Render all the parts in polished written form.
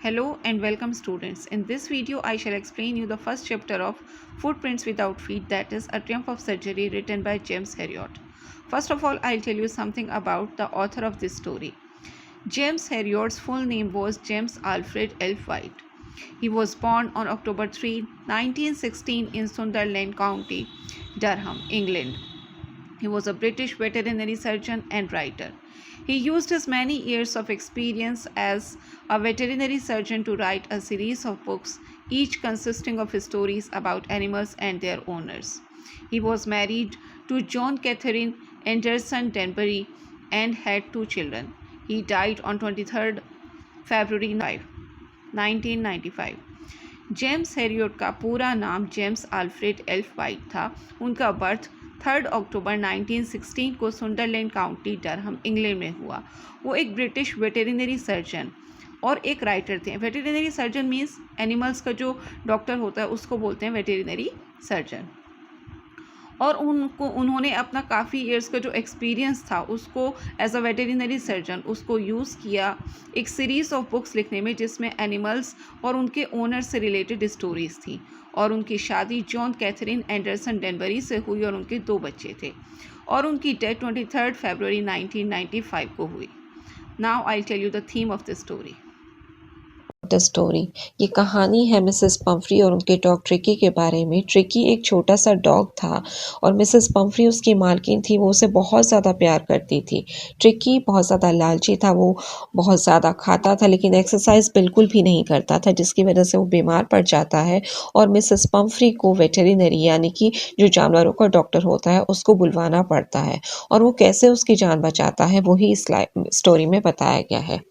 Hello and welcome students. In this video I shall explain you the first chapter of Footprints Without Feet, that is A Triumph of Surgery, written by James Herriot. First of all, I'll tell you something about the author of this story. James Herriot's full name was James Alfred L. White. He was born on October 3, 1916 in Sunderland County, Durham, England. He was a British veterinary surgeon and writer. He used his many years of experience as a veterinary surgeon to write a series of books, each consisting of stories about animals and their owners. He was married to John Catherine Anderson Denbury and had two children. He died on 23rd February 1995. James Harriet का पूरा नाम James Alfred L white था। उनका birth 3 अक्टूबर 1916 को सुंडरलैंड county Durham England में हुआ। वो एक ब्रिटिश वेटेरिनरी सर्जन और एक राइटर थे। वेटेरिनरी सर्जन मीन्स एनिमल्स का जो डॉक्टर होता है उसको बोलते हैं वेटेरिनरी सर्जन। और उन्होंने अपना काफ़ी ईयर्स का जो एक्सपीरियंस था उसको एज अ वेटेरिनरी सर्जन उसको यूज़ किया एक सीरीज़ ऑफ बुक्स लिखने में, जिसमें एनिमल्स और उनके ओनर से रिलेटेड स्टोरीज़ थी। और उनकी शादी जॉन कैथरीन एंडरसन डेनबरी से हुई और उनके 2 बच्चे थे। और उनकी डेथ 23 फरवरी 1995 को हुई। Now I tell you the theme of the story. Story. ये कहानी है मिसेस पम्फ्री और उनके डॉग ट्रिकी के बारे में। ट्रिकी एक छोटा सा डॉग था और मिसेस पम्फ्री उसकी मालकिन थी। वो उसे बहुत ज़्यादा प्यार करती थी। ट्रिकी बहुत ज़्यादा लालची था, वो बहुत ज़्यादा खाता था लेकिन एक्सरसाइज बिल्कुल भी नहीं करता था, जिसकी वजह से वो बीमार पड़ जाता है और मिसेस पम्फ्री को वेटेरिनरी यानी कि जो जानवरों का डॉक्टर होता है उसको बुलवाना पड़ता है। और वो कैसे उसकी जान बचाता है वही इस स्टोरी में बताया गया है।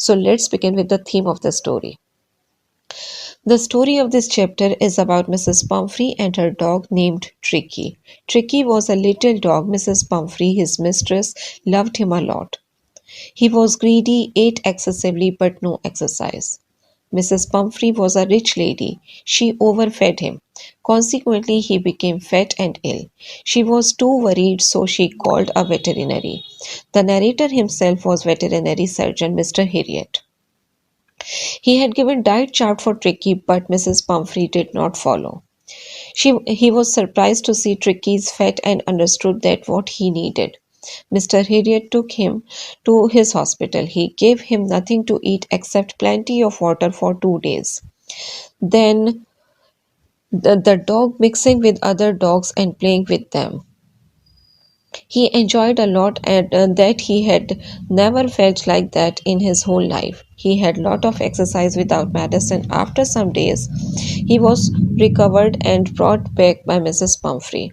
So let's begin with the theme of the story. The story of this chapter is about Mrs. Pumphrey and her dog named Tricky. Tricky was a little dog. Mrs. Pumphrey, his mistress, loved him a lot. He was greedy, ate excessively, but no exercise. Mrs. Pumphrey was a rich lady. She overfed him. Consequently, he became fat and ill. She was too worried, so she called a veterinary. The narrator himself was veterinary surgeon Mr. Harriot. He had given diet chart for Tricky, but Mrs. Pumphrey did not follow. He was surprised to see Tricky's fat and understood that what he needed. Mr. Harriot took him to his hospital. He gave him nothing to eat except plenty of water for 2 days. Then the dog mixing with other dogs and playing with them. He enjoyed a lot and that he had never felt like that in his whole life. He had lot of exercise without medicine. After some days, he was recovered and brought back by Mrs. Pumphrey.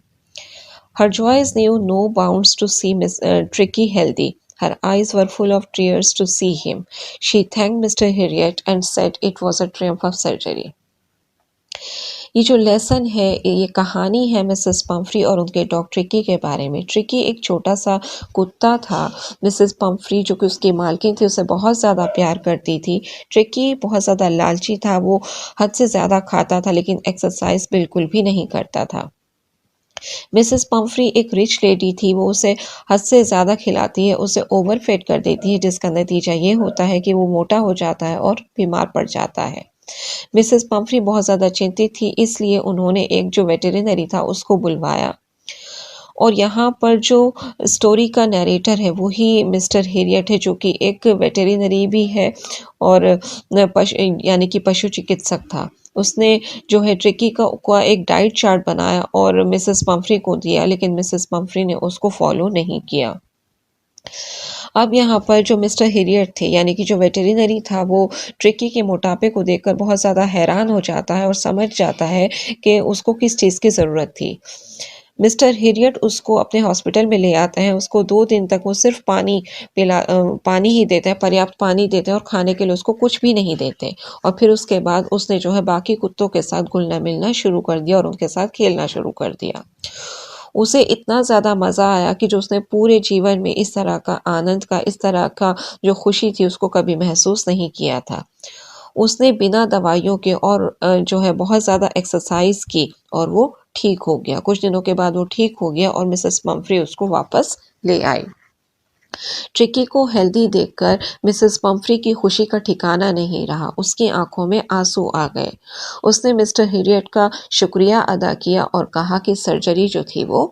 Her joys knew no bounds to see Tricky healthy. Her eyes were full of tears to see him. She thanked Mr. Harriot and said it was a triumph of surgery. ये जो lesson है, ये कहानी है Mrs Pomfrey और उनके dog tricky के बारे में। ट्रिकी एक छोटा सा कुत्ता था। मिसेस पम्फ्री जो कि उसकी मालकिन थी उसे बहुत ज़्यादा प्यार करती थी। ट्रिकी बहुत ज़्यादा लालची था, वो हद से ज़्यादा खाता था लेकिन एक्सरसाइज बिल्कुल भी नहीं करता था। मिसेस पम्फ्री एक रिच लेडी थी, वो उसे हद से ज़्यादा खिलाती है, उसे ओवरफेड कर देती है, जिसका नतीजा ये होता है कि वो मोटा हो जाता है और बीमार पड़ जाता है। मिसेस पम्फ्री बहुत ज़्यादा चिंतित थी, इसलिए उन्होंने एक जो वेटेरिनरी था उसको बुलवाया। और यहाँ पर जो स्टोरी का नरेटर है वो ही मिस्टर हेरियट है, जो कि एक वेटेरिनरी भी है और यानी कि पशु चिकित्सक था। उसने जो है ट्रिकी का एक डाइट चार्ट बनाया और मिसेस पम्फ्री को दिया, लेकिन मिसेस पम्फ्री ने उसको फॉलो नहीं किया। अब यहाँ पर जो मिस्टर हेरियट थे यानी कि जो वेटेरिनरी था, वो ट्रिकी के मोटापे को देखकर बहुत ज़्यादा हैरान हो जाता है और समझ जाता है कि उसको किस चीज़ की ज़रूरत थी। मिस्टर हेरियट उसको अपने हॉस्पिटल में ले आते हैं। उसको 2 दिन तक वो सिर्फ पानी ही देते हैं, पर्याप्त पानी देते हैं और खाने के लिए उसको कुछ भी नहीं देते। और फिर उसके बाद उसने जो है बाकी कुत्तों के साथ घुलना-मिलना शुरू कर दिया और उनके साथ खेलना शुरू कर दिया। उसे इतना ज़्यादा मज़ा आया कि जो उसने पूरे जीवन में इस तरह का आनंद का, इस तरह का जो खुशी थी उसको कभी महसूस नहीं किया था। उसने बिना दवाइयों के और जो है बहुत ज़्यादा एक्सरसाइज की और वो ठीक हो गया। कुछ दिनों के बाद वो ठीक हो गया और मिसेस पम्फ्री उसको वापस ले आई। ट्रिकी को हेल्दी देखकर मिसेस पंफ्री की खुशी का ठिकाना नहीं रहा। उसकी आंखों में आंसू आ गए। उसने मिस्टर हिरियट का शुक्रिया अदा किया और कहा कि सर्जरी जो थी वो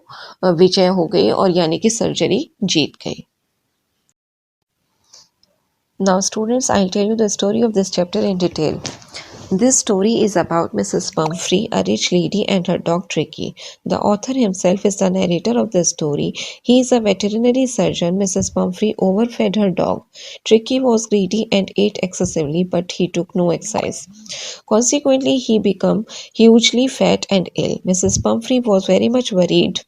विजय हो गई और यानी कि सर्जरी जीत गई। Now students, I'll tell you the story of this chapter in detail. This story is about Mrs. Pumphrey, a rich lady, and her dog Tricky. The author himself is the narrator of the story. He is a veterinary surgeon. Mrs. Pumphrey overfed her dog. Tricky was greedy and ate excessively, but he took no exercise. Consequently, he became hugely fat and ill. Mrs. Pumphrey was very much worried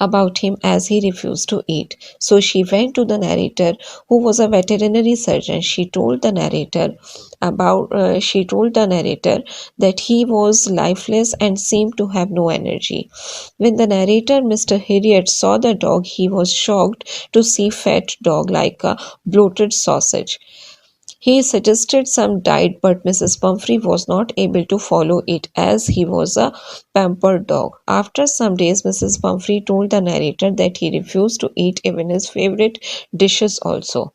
about him as he refused to eat. So she went to the narrator, who was a veterinary surgeon. She told the narrator that he was lifeless and seemed to have no energy. When the narrator, Mr. Heriot, saw the dog, he was shocked to see fat dog like a bloated sausage. He suggested some diet, but Mrs. Pumphrey was not able to follow it as he was a pampered dog. After some days, Mrs. Pumphrey told the narrator that he refused to eat even his favorite dishes also.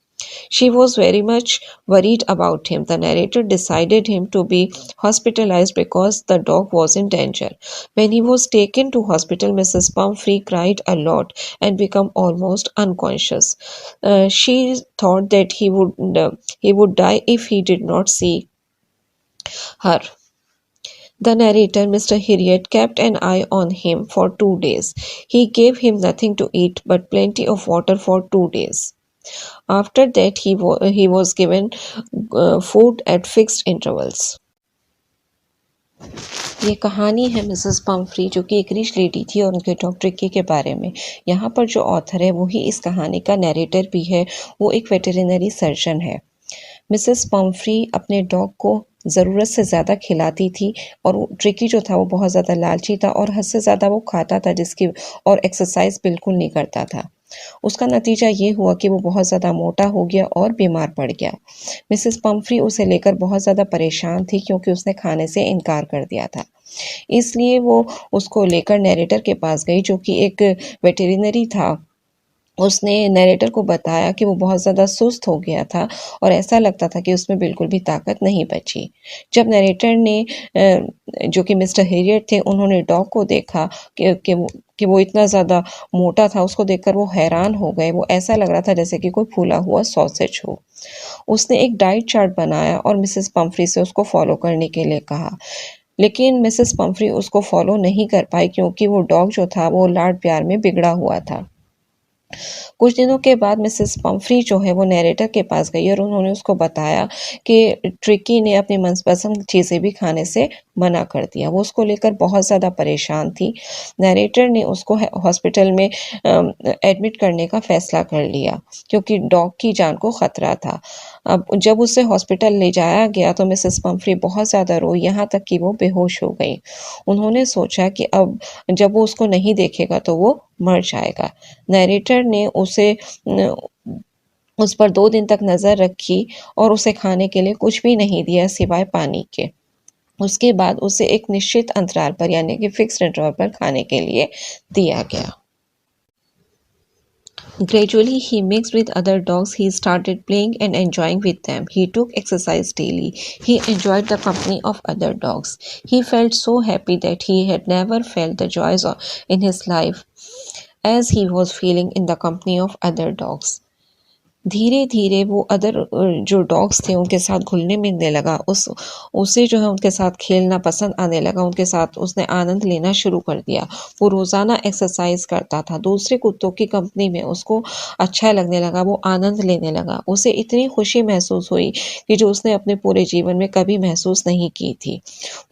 She was very much worried about him. The narrator decided him to be hospitalized because the dog was in danger. When he was taken to hospital, Mrs. Pumphrey cried a lot and became almost unconscious. She thought that he would die if he did not see her. The narrator, Mr. Heriot, kept an eye on him for 2 days. He gave him nothing to eat but plenty of water for 2 days. After that, he was given food at fixed intervals. ये कहानी है Mrs Pomfrey, जो कि एक rich lady थी, और उनके dog tricky के बारे में। यहाँ पर जो ऑथर है वो ही इस कहानी का नरेटर भी है। वो एक वेटरिनरी सर्जन है। मिसेस पम्फ्री अपने डॉग को ज़रूरत से ज़्यादा खिलाती थी, और ट्रिकी जो था वो बहुत ज़्यादा लालची था और हद से ज़्यादा वो खाता था, और एक्सरसाइज बिल्कुल नहीं करता था। उसका नतीजा ये हुआ कि वो बहुत ज़्यादा मोटा हो गया और बीमार पड़ गया। मिसेस पम्फ्री उसे लेकर बहुत ज़्यादा परेशान थी, क्योंकि उसने खाने से इनकार कर दिया था। इसलिए वो उसको लेकर नैरेटर के पास गई, जो कि एक वेटरिनरी था। उसने नैरेटर को बताया कि वो बहुत ज़्यादा सुस्त हो गया था और ऐसा लगता था कि उसमें बिल्कुल भी ताकत नहीं बची। जब नैरेटर ने जो कि मिस्टर हेरियट थे, उन्होंने डॉग को देखा कि वो इतना ज़्यादा मोटा था, उसको देखकर वो हैरान हो गए। वो ऐसा लग रहा था जैसे कि कोई फूला हुआ सॉसेज हो। उसने एक डाइट चार्ट बनाया और मिसेस पम्फ्री से उसको फॉलो करने के लिए कहा। लेकिन मिसेस पम्फ्री उसको फॉलो नहीं कर पाई, क्योंकि वो डॉग जो था वो लाड प्यार में बिगड़ा हुआ था। कुछ दिनों के बाद मिसेस पम्फ्री जो है वो नैरेटर के पास गई और उन्होंने उसको बताया कि ट्रिकी ने अपनी मनपसंद चीज़ें भी खाने से मना कर दिया। वो उसको लेकर बहुत ज़्यादा परेशान थी। नैरेटर ने उसको हॉस्पिटल में एडमिट करने का फ़ैसला कर लिया, क्योंकि डॉग की जान को ख़तरा था। अब जब उसे हॉस्पिटल ले जाया गया तो मिसेस पम्फ्री बहुत ज़्यादा रोई, यहाँ तक कि वो बेहोश हो गई। उन्होंने सोचा कि अब जब वो उसको नहीं देखेगा तो वो मर जाएगा। नैरेटर ने उस पर 2 दिन तक नज़र रखी और उसे खाने के लिए कुछ भी नहीं दिया सिवाय पानी के। उसके बाद उसे एक निश्चित अंतराल पर, यानी कि फिक्स्ड इंटरवल पर खाने के लिए दिया गया। Gradually, he mixed with other dogs. He started playing and enjoying with them. He took exercise daily. He enjoyed the company of other dogs. He felt so happy that he had never felt the joys in his life as he was feeling in the company of other dogs. धीरे धीरे वो other जो dogs थे उनके साथ घुलने मिलने लगा। उसे जो है उनके साथ खेलना पसंद आने लगा। उनके साथ उसने आनंद लेना शुरू कर दिया। वो रोज़ाना एक्सरसाइज करता था। दूसरे कुत्तों की कंपनी में उसको अच्छा लगने लगा। वो आनंद लेने लगा। उसे इतनी खुशी महसूस हुई कि जो उसने अपने पूरे जीवन में कभी महसूस नहीं की थी।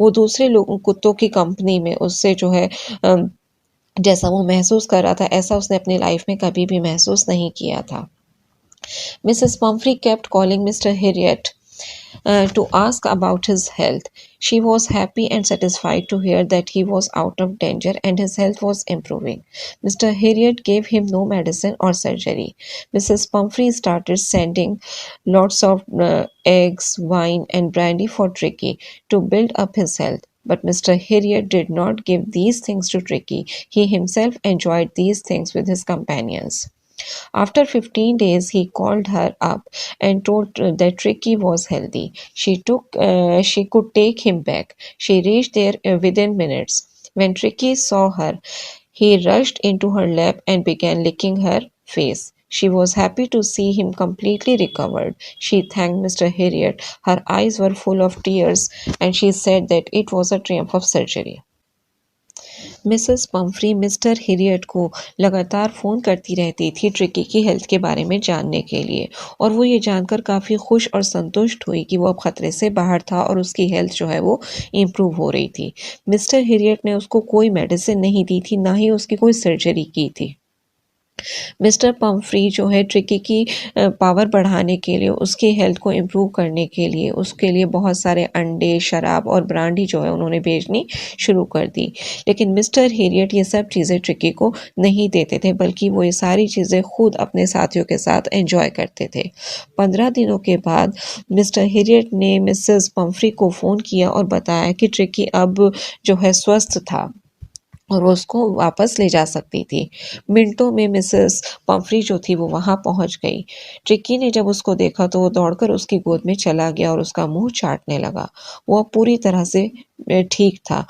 वो दूसरे कुत्तों की कंपनी में उससे जो है जैसा वो महसूस कर रहा था, ऐसा उसने अपनी लाइफ में कभी भी महसूस नहीं किया था। Mrs. Pumphrey kept calling Mr. Heriot to ask about his health. She was happy and satisfied to hear that he was out of danger and his health was improving. Mr. Heriot gave him no medicine or surgery. Mrs. Pumphrey started sending lots of eggs, wine, and brandy for Tricky to build up his health. But Mr. Heriot did not give these things to Tricky. He himself enjoyed these things with his companions. After 15 days, he called her up and told that Ricky was healthy. She could take him back. She reached there within minutes. When Ricky saw her, he rushed into her lap and began licking her face. She was happy to see him completely recovered. She thanked Mr. Harriet. Her eyes were full of tears, and she said that it was a triumph of surgery. Mrs Pumphrey Mr Herriot को लगातार phone करती रहती थी tricky की health के बारे में जानने के लिए, और वो ये जानकर काफ़ी खुश और संतुष्ट हुई कि वो अब ख़तरे से बाहर था और उसकी हेल्थ जो है वो इम्प्रूव हो रही थी। मिस्टर हिरियट ने उसको कोई मेडिसिन नहीं दी थी, ना ही उसकी कोई सर्जरी की थी। मिस्टर पम्फ्री जो है ट्रिकी की पावर बढ़ाने के लिए, उसकी हेल्थ को इम्प्रूव करने के लिए, उसके लिए बहुत सारे अंडे, शराब और ब्रांडी जो है उन्होंने भेजनी शुरू कर दी। लेकिन मिस्टर हेरियट ये सब चीज़ें ट्रिकी को नहीं देते थे, बल्कि वो ये सारी चीज़ें खुद अपने साथियों के साथ एंजॉय करते थे। 15 दिनों के बाद मिस्टर हेरियट ने मिसेस पम्फ्री को फ़ोन किया और बताया कि ट्रिकी अब जो है स्वस्थ था और वो उसको वापस ले जा सकती थी। मिनटों में मिसेस पम्फ्री जो थी वो वहाँ पहुँच गई। ट्रिकी ने जब उसको देखा तो वो दौड़कर उसकी गोद में चला गया और उसका मुँह चाटने लगा। वो अब पूरी तरह से ठीक था।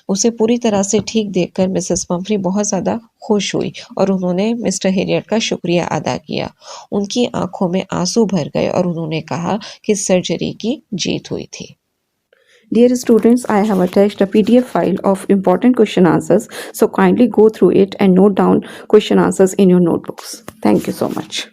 उसे पूरी तरह से ठीक देखकर मिसेस पम्फ्री बहुत ज़्यादा खुश हुई और उन्होंने मिस्टर हेरियट का शुक्रिया अदा किया। उनकी आँखों में आँसू भर गए और उन्होंने कहा कि सर्जरी की जीत हुई थी। Dear students, I have attached a PDF file of important question answers, so kindly go through it and note down question answers in your notebooks. Thank you so much.